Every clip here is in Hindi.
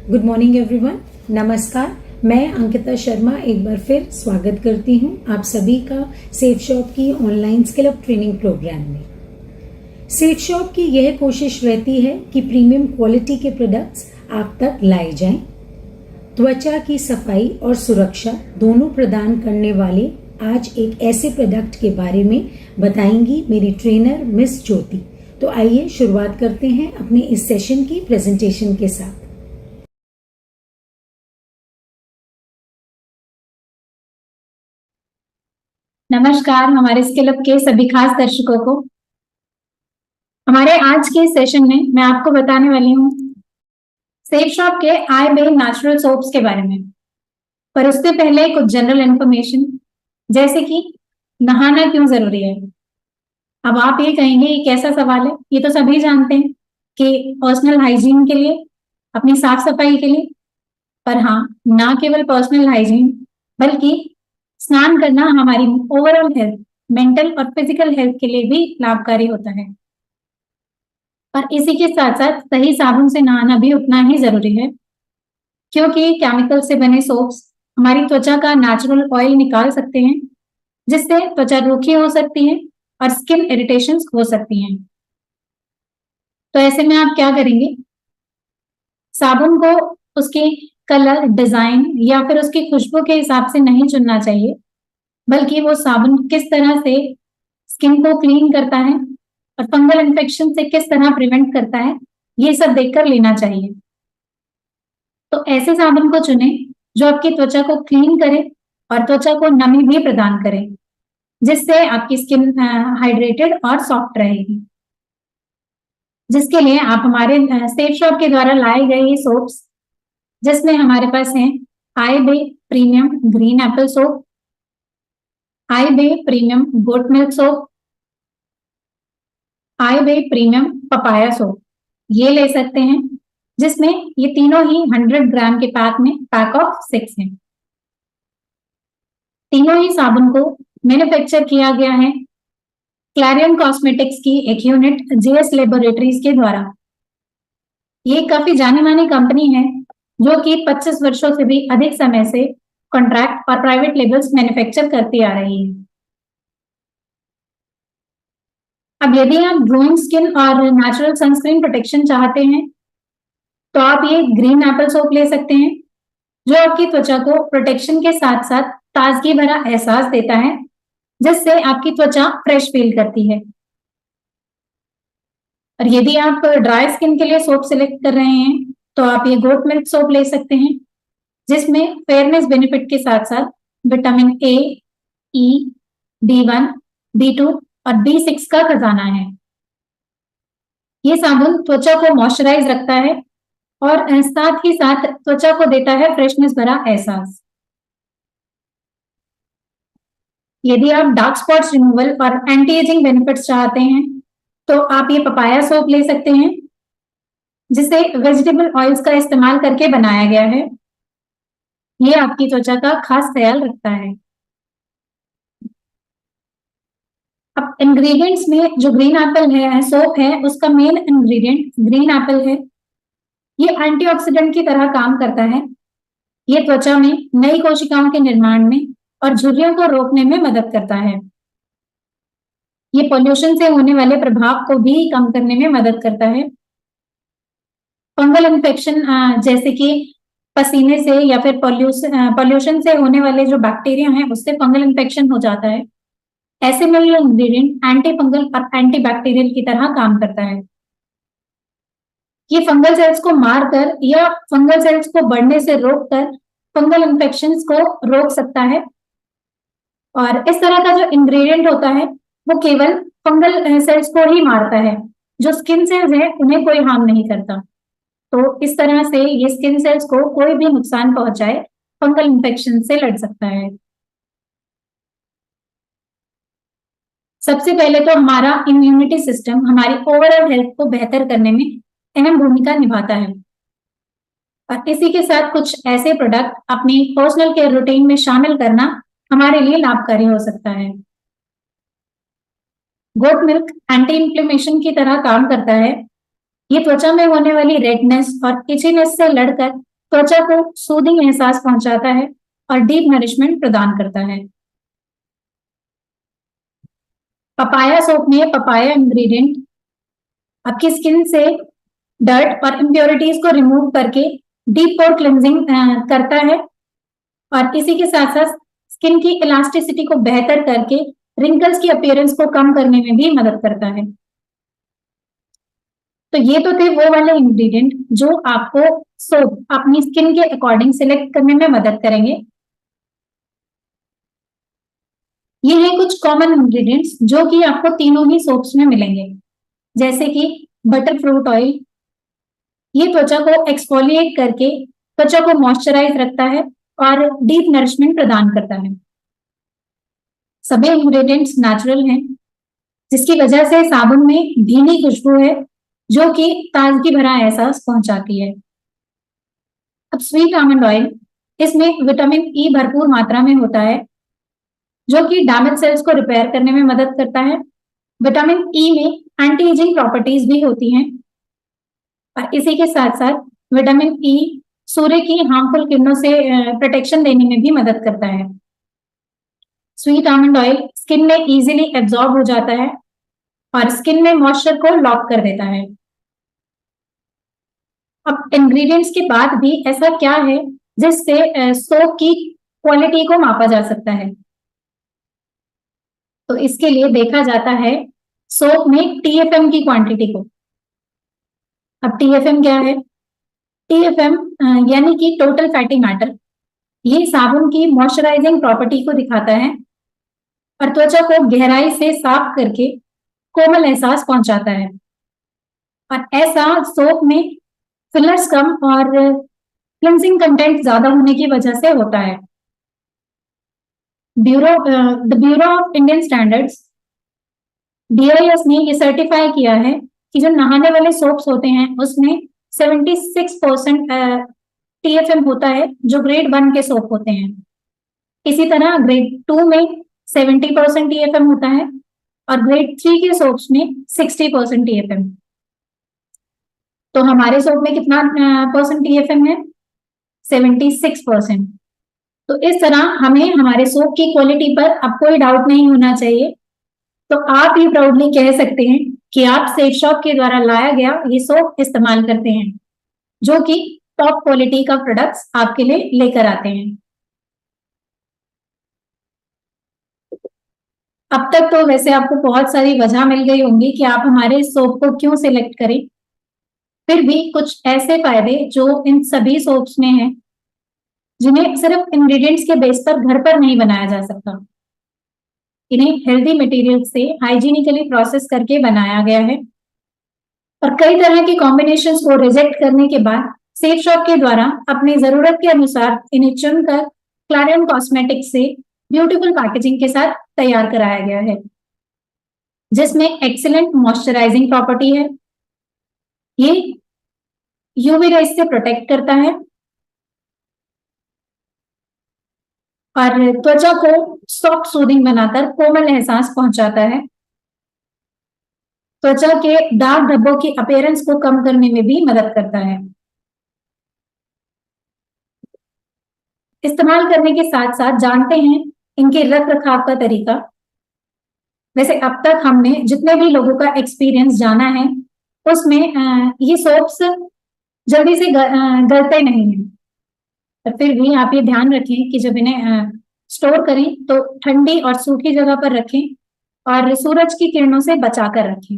Good morning everyone. नमस्कार, मैं अंकिता शर्मा एक बार फिर स्वागत करती हूं आप सभी का सेफ शॉप की online skill up training programme में। सेफ शॉप की यह कोशिश रहती है कि प्रीमियम क्वालिटी के प्रोडक्ट्स आप तक लाए जाएं। त्वचा की सफाई और सुरक्षा दोनों प्रदान करने वाले आज एक ऐसे प्रोडक्ट के बारे में बताएंगी मेरी ट्रेनर मिस ज्योति। तो आइए शुरुआत करते हैं अपने इस सेशन की प्रेजेंटेशन के साथ। नमस्कार हमारे स्किल अप के सभी खास दर्शकों को। हमारे आज के सेशन में मैं आपको बताने वाली हूँ सेफ शॉप के आई बे नेचुरल सोप्स के बारे में। पर उससे पहले कुछ जनरल इंफॉर्मेशन, जैसे कि नहाना क्यों जरूरी है। अब आप ये कहेंगे ये कैसा सवाल है, ये तो सभी जानते हैं कि पर्सनल हाइजीन के लिए, अपनी साफ सफाई के लिए। पर हाँ, ना केवल पर्सनल हाइजीन बल्कि स्नान करना हमारी ओवरऑल हेल्थ, मेंटल और फिजिकल हेल्थ के लिए भी लाभकारी होता है। और इसी के साथ साथ सही साबुन से नहाना भी उतना ही जरूरी है, क्योंकि केमिकल से बने सोप्स हमारी त्वचा का नेचुरल ऑयल निकाल सकते हैं, जिससे त्वचा रूखी हो सकती है और स्किन इरिटेशंस हो सकती हैं। तो ऐसे में आप क्या करेंगे, साबुन को उसके कलर, डिजाइन या फिर उसकी खुशबू के हिसाब से नहीं चुनना चाहिए, बल्कि वो साबुन किस तरह से स्किन को क्लीन करता है और फंगल इन्फेक्शन से किस तरह प्रिवेंट करता है, ये सब देखकर लेना चाहिए। तो ऐसे साबुन को चुने जो आपकी त्वचा को क्लीन करे और त्वचा को नमी भी प्रदान करे, जिससे आपकी स्किन हाइड्रेटेड और सॉफ्ट रहेगी। जिसके लिए आप हमारे सेफ शॉप के द्वारा लाए गए ये सोप्स, जिसमें हमारे पास है आई बे प्रीमियम ग्रीन एप्पल सोप, आई बे प्रीमियम गोट मिल्क सोप, आई बे प्रीमियम पपाया सोप, ये ले सकते हैं, जिसमें ये तीनों ही 100 ग्राम के पैक में पैक ऑफ 6 हैं। तीनों ही साबुन को मैन्युफैक्चर किया गया है क्लैरियन कॉस्मेटिक्स की एक यूनिट जेएस लेबोरेटरीज के द्वारा। ये काफी जानी मानी कंपनी है जो कि 25 वर्षों से भी अधिक समय से कॉन्ट्रैक्ट और प्राइवेट लेबल्स मैन्युफैक्चर करती आ रही है। अब यदि आप ग्लोइंग स्किन और नेचुरल सनस्क्रीन प्रोटेक्शन चाहते हैं, तो आप ये ग्रीन एप्पल सोप ले सकते हैं, जो आपकी त्वचा को प्रोटेक्शन के साथ साथ ताजगी भरा एहसास देता है, जिससे आपकी त्वचा फ्रेश फील करती है। और यदि आप ड्राई स्किन के लिए सोप सिलेक्ट कर रहे हैं, तो आप ये गोट मिल्क सोप ले सकते हैं, जिसमें फेयरनेस बेनिफिट के साथ साथ vitamin A, E, B1, B2 और B6 का खजाना है। ये साबुन त्वचा को मॉइस्चराइज रखता है और साथ ही साथ त्वचा को देता है फ्रेशनेस भरा एहसास। यदि आप डार्क स्पॉट्स रिमूवल और एंटी एजिंग बेनिफिट्स चाहते हैं, तो आप ये पपाया सोप ले सकते हैं, जिसे वेजिटेबल ऑयल्स का इस्तेमाल करके बनाया गया है। ये आपकी त्वचा का खास ख्याल रखता है। अब इंग्रेडिएंट्स में जो ग्रीन एप्पल है सोप है, उसका मेन इंग्रेडिएंट ग्रीन एप्पल है। ये एंटीऑक्सीडेंट की तरह काम करता है। ये त्वचा में नई कोशिकाओं के निर्माण में और झुर्रियों को रोकने में मदद करता है। ये पॉल्यूशन से होने वाले प्रभाव को भी कम करने में मदद करता है। फंगल इन्फेक्शन जैसे कि पसीने से या फिर पॉल्यूशन से होने वाले जो बैक्टीरिया हैं, उससे फंगल इन्फेक्शन हो जाता है। ऐसे में ये इंग्रेडिएंट एंटी फंगल और एंटी बैक्टीरियल की तरह काम करता है। ये फंगल सेल्स को मारकर या फंगल सेल्स को बढ़ने से रोककर फंगल इन्फेक्शंस को रोक सकता है। और इस तरह का जो इंग्रेडिएंट होता है, वो केवल फंगल सेल्स को ही मारता है। जो स्किन सेल्स है, उन्हें कोई हार्म नहीं करता। तो इस तरह से ये स्किन सेल्स को कोई भी नुकसान पहुंचाए फंगल इन्फेक्शन से लड़ सकता है। सबसे पहले तो हमारा इम्यूनिटी सिस्टम हमारी ओवरऑल हेल्थ को बेहतर करने में अहम भूमिका निभाता है। और इसी के साथ कुछ ऐसे प्रोडक्ट अपनी पर्सनल केयर रूटीन में शामिल करना हमारे लिए लाभकारी हो सकता है। गोट मिल्क एंटी इंफ्लेमेशन की तरह काम करता है। ये त्वचा में होने वाली रेडनेस और इचीनेस से लड़कर त्वचा को सूदिंग एहसास पहुंचाता है और डीप नरिशमेंट प्रदान करता है। पपाया सोप में पपाया इंग्रेडिएंट आपकी स्किन से डर्ट और इम्प्योरिटीज को रिमूव करके डीप पोर क्लिनजिंग करता है और इसी के साथ साथ स्किन की इलास्टिसिटी को बेहतर करके रिंकल्स की अपीयरेंस को कम करने में भी मदद करता है। तो ये तो थे वो वाले इंग्रेडिएंट जो आपको सोप अपनी स्किन के अकॉर्डिंग सिलेक्ट करने में मदद करेंगे। ये हैं कुछ कॉमन इंग्रेडिएंट्स जो कि आपको तीनों ही सोप्स में मिलेंगे, जैसे कि बटर फ्रूट ऑयल। ये त्वचा को एक्सफोलिएट करके त्वचा को मॉइस्चराइज रखता है और डीप नरिशमेंट प्रदान करता है। सभी इंग्रेडिएंट्स नेचुरल हैं, जिसकी वजह से साबुन में धीमी खुशबू है जो कि ताजगी भरा एहसास पहुंचाती है। अब स्वीट आमंड ऑयल, इसमें विटामिन ई भरपूर मात्रा में होता है जो कि डैमेज सेल्स को रिपेयर करने में मदद करता है। विटामिन ई में एंटी एजिंग प्रॉपर्टीज भी होती हैं और इसी के साथ साथ विटामिन ई सूर्य की हार्मफुल किरणों से प्रोटेक्शन देने में भी मदद करता है। स्वीट आमंड ऑयल स्किन में इजीली एब्जॉर्ब हो जाता है और स्किन में मॉइस्चर को लॉक कर देता है। अब इंग्रेडिएंट्स के बाद भी ऐसा क्या है जिससे सोप की क्वालिटी को मापा जा सकता है? तो इसके लिए देखा जाता है सोप में टीएफएम की क्वांटिटी को। अब टीएफएम क्या है? टीएफएम यानी कि टोटल फैटी मैटर, ये साबुन की मॉइस्चराइजिंग प्रॉपर्टी को दिखाता है और त्वचा को गहराई से साफ करके कोमल एहसास पहुंचाता है। और ऐसा सोप में फिलर्स कम और क्लिनजिंग कंटेंट ज्यादा होने की वजह से होता है। The bureau of Indian standards BIS ने ये सर्टिफाई किया है कि जो नहाने वाले सोप्स होते हैं उसमें 76% TFM होता है जो ग्रेड 1 के सोप होते हैं। इसी तरह ग्रेड 2 में 70% TFM होता है और ग्रेड 3 के सोप्स में 60% TFM। तो हमारे सोप में कितना परसेंट TFM है? 76%। तो इस तरह हमें हमारे सोप की क्वालिटी पर अब कोई डाउट नहीं होना चाहिए। तो आप ये प्राउडली कह सकते हैं कि आप सेफ शॉप के द्वारा लाया गया ये सोप इस्तेमाल करते हैं, जो कि टॉप क्वालिटी का प्रोडक्ट्स आपके लिए लेकर आते हैं। अब तक तो वैसे आपको बहुत सारी वजह मिल गई होंगी कि आप हमारे सोप को क्यों सिलेक्ट करें। फिर भी कुछ ऐसे फायदे जो इन सभी सोप्स में हैं, जिन्हें सिर्फ इंग्रेडिएंट्स के बेस पर घर पर नहीं बनाया जा सकता। इन्हें हेल्दी मटेरियल से हाइजीनिकली प्रोसेस करके बनाया गया है और कई तरह के कॉम्बिनेशंस को रिजेक्ट करने के बाद सेफ शॉप के द्वारा अपनी जरूरत के अनुसार इन्हें चुनकर क्लैरियन कॉस्मेटिक्स से ब्यूटीफुल पैकेजिंग के साथ तैयार कराया गया है, जिसमें एक्सीलेंट मॉइस्चराइजिंग प्रॉपर्टी है। ये यूवी रेज से प्रोटेक्ट करता है और त्वचा को सॉफ्ट सूदिंग बनाकर कोमल एहसास पहुंचाता है। त्वचा के दाग धब्बों की अपीयरेंस को कम करने में भी मदद करता है। इस्तेमाल करने के साथ साथ जानते हैं इनके रख रखाव का तरीका। वैसे अब तक हमने जितने भी लोगों का एक्सपीरियंस जाना है उसमें ये सोप्स जल्दी से गलते नहीं हैं, पर फिर भी आप ये ध्यान रखें कि जब इन्हें स्टोर करें तो ठंडी और सूखी जगह पर रखें और सूरज की किरणों से बचाकर रखें।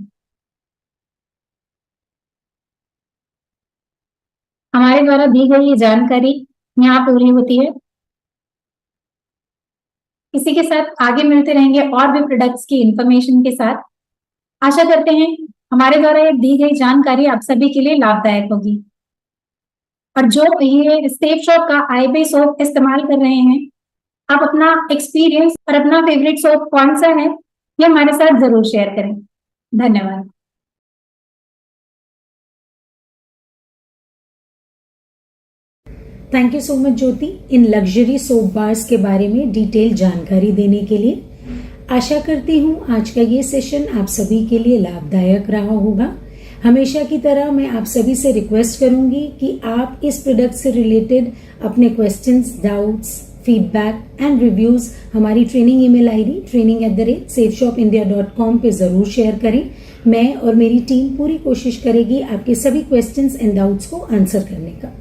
हमारे द्वारा दी गई ये जानकारी यहाँ पूरी होती है। इसी के साथ आगे मिलते रहेंगे और भी प्रोडक्ट्स की इंफॉर्मेशन के साथ। आशा करते हैं हमारे द्वारा ये दी गई जानकारी आप सभी के लिए लाभदायक होगी। और जो ये सेफ शॉप का IB सोप इस्तेमाल कर रहे हैं, आप अपना एक्सपीरियंस और अपना फेवरेट सोप कौन सा है ये हमारे साथ जरूर शेयर करें। धन्यवाद। Thank you so much Jyoti, in luxury soap bars के बारे में डिटेल जानकारी देने के लिए। आशा करती हूँ आज का ये सेशन आप सभी के लिए लाभदायक रहा होगा। हमेशा की तरह मैं आप सभी से रिक्वेस्ट करूंगी कि आप इस प्रोडक्ट से रिलेटेड अपने questions, doubts, feedback and reviews हमारी ट्रेनिंग ईमेल आईडी training@safeshopindia.com पे जरूर शेयर करें। मैं और मेरी टीम पूरी कोशिश करेगी आपके सभी क्वेश्चंस एंड डाउट्स को आंसर करने का।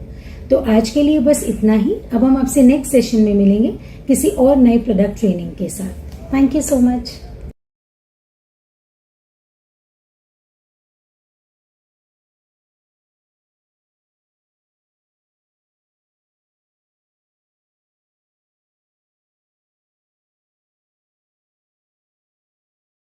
तो आज के लिए बस इतना ही। अब हम आपसे नेक्स्ट सेशन में मिलेंगे किसी और नए प्रोडक्ट ट्रेनिंग के साथ। Thank you so much.